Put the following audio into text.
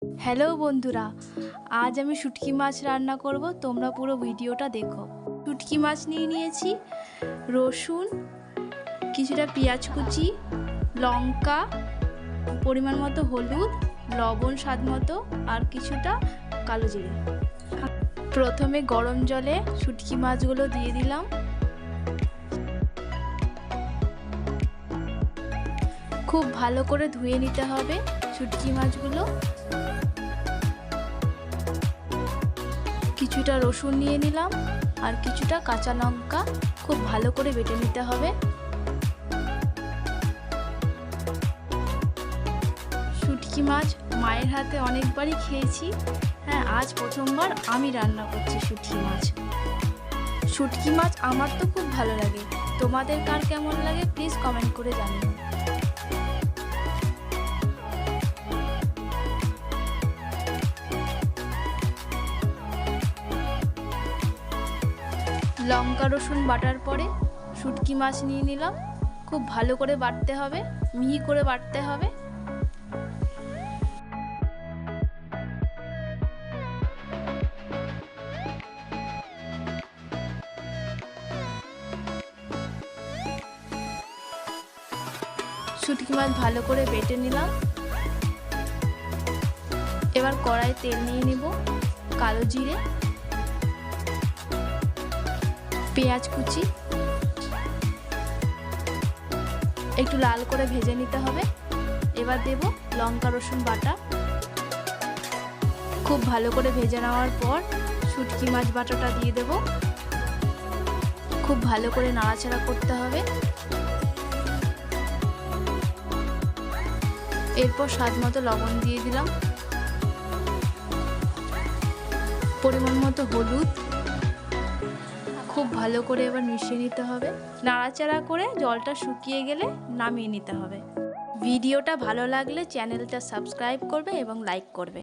Hello বন্ধুরা, আজ আমি শুটকি মাছ রান্না করব। তোমরা পুরো ভিডিওটা দেখো। শুটকি মাছ নিয়ে নিয়েছি, রসুন, কিছুটা পেঁয়াজ কুচি, লঙ্কা, পরিমাণ মতো হলুদ, লবণ স্বাদ মতো, আর কিছুটা কালো জিরে। প্রথমে গরম জলে শুটকি মাছগুলো দিয়ে দিলাম। খুব ভালো করে ধুয়ে নিতে হবে শুটকি মাছগুলো। কিছুটা রসুন নিয়ে নিলাম আর কিছুটা কাঁচা লঙ্কা খুব ভালো করে বেটে নিতে হবে। শুটকি মাছ মায়ের হাতে অনেকবারই খেয়েছি, হ্যাঁ আজ প্রথমবার আমি রান্না করছি শুটকি মাছ। শুটকি মাছ আমার তো খুব ভালো লাগে, তোমাদের কার কেমন লাগে প্লিজ কমেন্ট করে জানিও। লঙ্কা রসুন বাটার পরে শুটকি মাছ নিয়ে নিলাম। খুব ভালো করে বাটতে হবে, মিহি করে বাটতে হবে। শুটকি মাছ ভালো করে বেটে নিলাম। এবার কড়াই তেল নিয়ে নিব, কালো জিরে, পেঁয়াজ কুচি একটু লাল করে ভেজে নিতে হবে। এবার দেব লঙ্কা রসুন বাটা। খুব ভালো করে ভেজে নেওয়ার পর শুটকি মাছ বাটাটা দিয়ে দেব। খুব ভালো করে নাড়াচাড়া করতে হবে। এরপর স্বাদ মতো লবণ দিয়ে দিলাম, পরিমাণ মতো হলুদ। খুব ভালো করে এবার মিশিয়ে নিতে হবে। নাড়াচাড়া করে জলটা শুকিয়ে গেলে নামিয়ে নিতে হবে। ভিডিওটা ভালো লাগলে চ্যানেলটা সাবস্ক্রাইব করবে এবং লাইক করবে।